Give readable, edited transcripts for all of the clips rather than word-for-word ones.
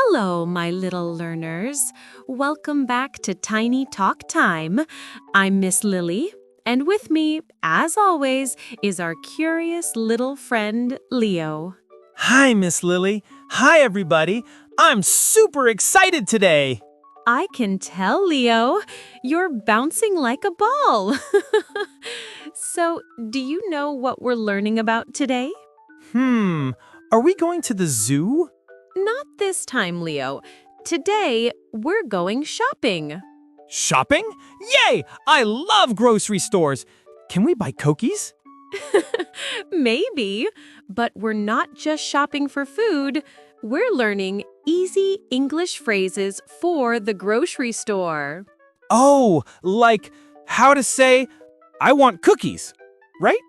Hello, my little learners. Welcome back to Tiny Talk Time. I'm Miss Lily, and with me, as always, is our curious little friend, Leo. Hi, Miss Lily. Hi, everybody. I'm super excited today. I can tell, Leo. You're bouncing like a ball. So, do you know what we're learning about today? Are we going to the zoo? Not this time, Leo. Today, we're going shopping. Shopping? Yay! I love grocery stores. Can we buy cookies? Maybe, but we're not just shopping for food. We're learning easy English phrases for the grocery store. Oh, like how to say, I want cookies, right?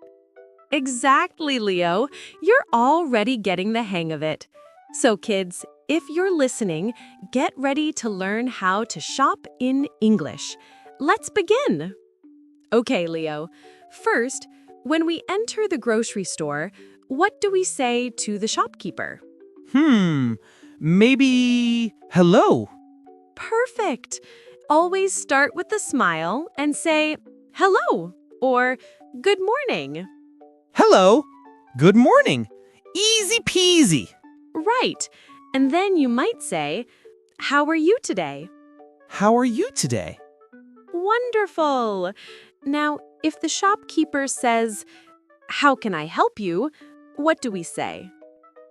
Exactly, Leo. You're already getting the hang of it. So, kids, if you're listening, get ready to learn how to shop in English. Let's begin. Okay, Leo. First, when we enter the grocery store, what do we say to the shopkeeper? Maybe hello. Perfect. Always start with a smile and say, hello, or good morning. Hello. Good morning. Easy peasy. Right. And then you might say, how are you today? How are you today? Wonderful. Now, if the shopkeeper says, how can I help you? What do we say?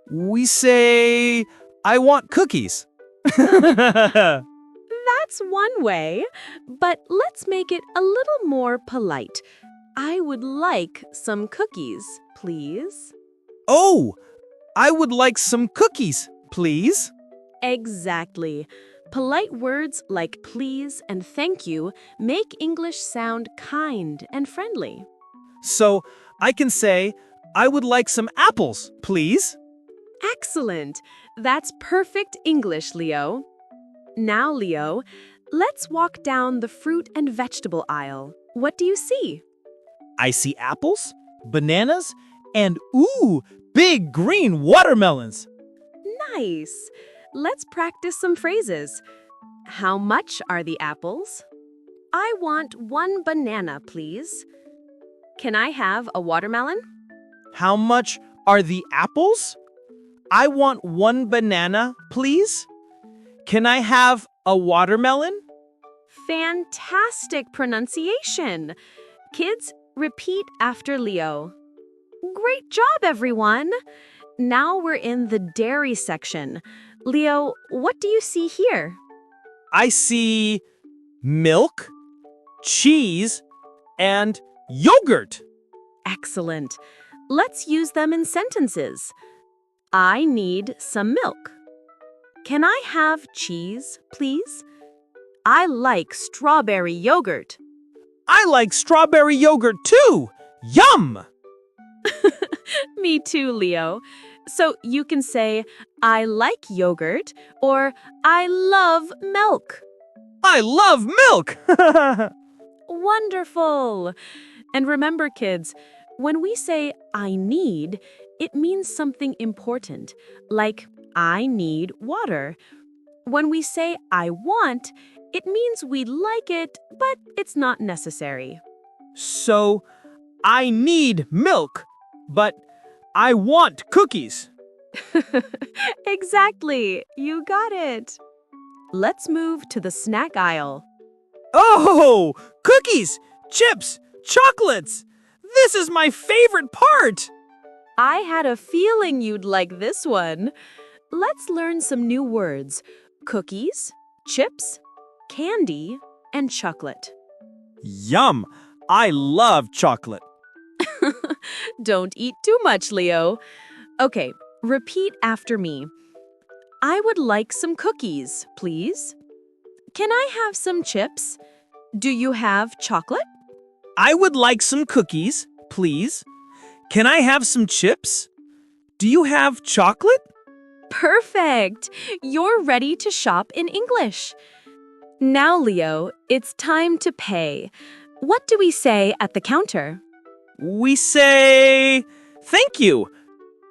We say, I want cookies. That's one way, but let's make it a little more polite. I would like some cookies, please. Oh, I would like some cookies, please. Exactly. Polite words like please and thank you make English sound kind and friendly. So I can say, I would like some apples, please. Excellent. That's perfect English, Leo. Now, Leo, let's walk down the fruit and vegetable aisle. What do you see? I see apples, bananas, and big green watermelons. Nice. Let's practice some phrases. How much are the apples? I want 1 banana, please. Can I have a watermelon? How much are the apples? I want 1 banana, please. Can I have a watermelon? Fantastic pronunciation. Kids, repeat after Leo. Great job, everyone. Now we're in the dairy section. Leo, what do you see here? I see milk, cheese, and yogurt. Excellent. Let's use them in sentences. I need some milk. Can I have cheese, please? I like strawberry yogurt. I like strawberry yogurt too. Yum! Me too, Leo. So you can say, I like yogurt, or I love milk. I love milk! Wonderful! And remember, kids, when we say I need, it means something important, like I need water. When we say I want, it means we like it, but it's not necessary. So, I need milk, but I want cookies. Exactly, you got it. Let's move to the snack aisle. Oh, cookies, chips, chocolates. This is my favorite part. I had a feeling you'd like this one. Let's learn some new words. Cookies, chips, candy, and chocolate. Yum! I love chocolate. Don't eat too much, Leo. Okay, repeat after me. I would like some cookies, please. Can I have some chips? Do you have chocolate? I would like some cookies, please. Can I have some chips? Do you have chocolate? Perfect! You're ready to shop in English. Now, Leo, it's time to pay. What do we say at the counter? We say, thank you.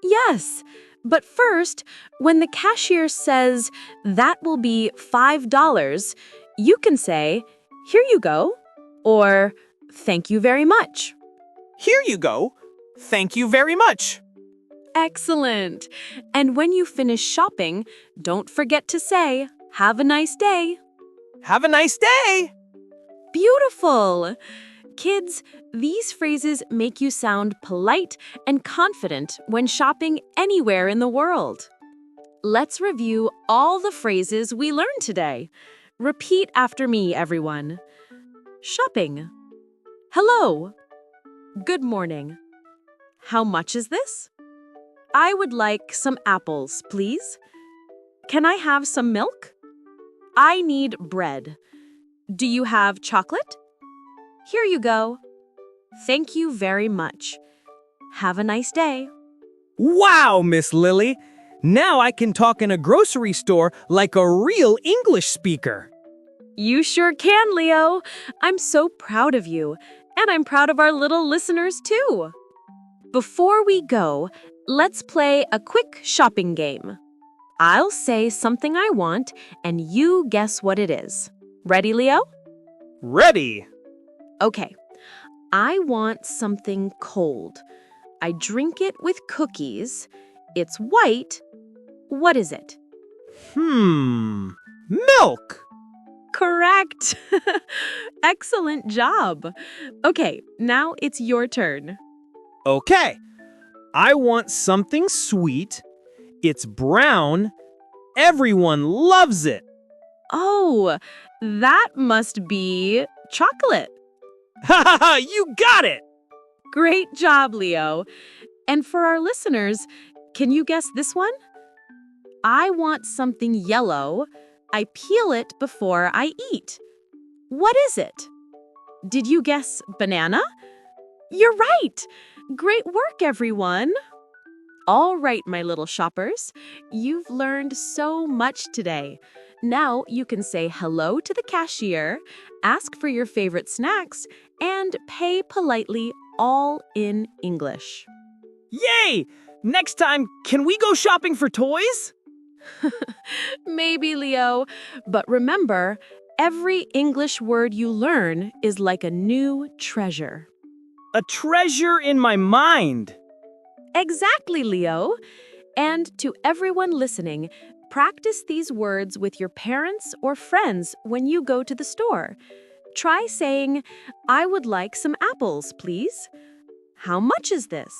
Yes, But first, when the cashier says, "That will be $5, you can say, "Here you go," or "Thank you very much." Here you go. Thank you very much. Excellent. And when you finish shopping, don't forget to say, "Have a nice day." Have a nice day. Beautiful. Kids, these phrases make you sound polite and confident when shopping anywhere in the world. Let's review all the phrases we learned today. Repeat after me, everyone. Shopping. Hello. Good morning. How much is this? I would like some apples, please. Can I have some milk? I need bread. Do you have chocolate? Here you go. Thank you very much. Have a nice day. Wow, Miss Lily. Now I can talk in a grocery store like a real English speaker. You sure can, Leo. I'm so proud of you, and I'm proud of our little listeners too. Before we go, let's play a quick shopping game. I'll say something I want, and you guess what it is. Ready, Leo? Ready. Okay. I want something cold. I drink it with cookies. It's white. What is it? Milk. Correct. Excellent job. Okay, now it's your turn. Okay. I want something sweet. It's brown. Everyone loves it. Oh, that must be chocolate. Ha ha ha! You got it! Great job, Leo. And for our listeners, can you guess this one? I want something yellow. I peel it before I eat. What is it? Did you guess banana? You're right. Great work, everyone. All right, my little shoppers. You've learned so much today. Now you can say hello to the cashier, ask for your favorite snacks, and pay politely, all in English. Yay! Next time, can we go shopping for toys? Maybe, Leo. But remember, every English word you learn is like a new treasure. A treasure in my mind. Exactly, Leo. And to everyone listening, practice these words with your parents or friends when you go to the store. Try saying, "I would like some apples, please." How much is this?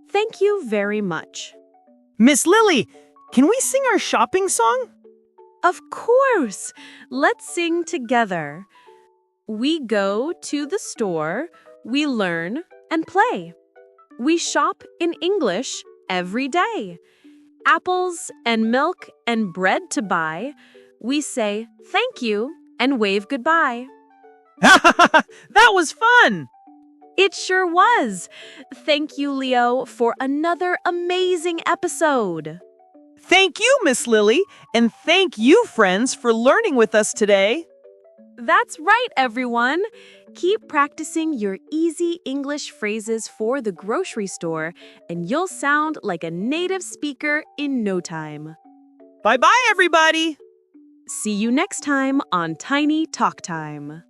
Thank you very much. Miss Lily, can we sing our shopping song? Of course. Let's sing together. We go to the store, we learn and play. We shop in English every day. Apples and milk and bread to buy. We say thank you and wave goodbye. That was fun! It sure was. Thank you, Leo, for another amazing episode. Thank you, Miss Lily, and thank you, friends, for learning with us today. That's right, everyone. Keep practicing your easy English phrases for the grocery store, and you'll sound like a native speaker in no time. Bye-bye, everybody! See you next time on Tiny Talk Time.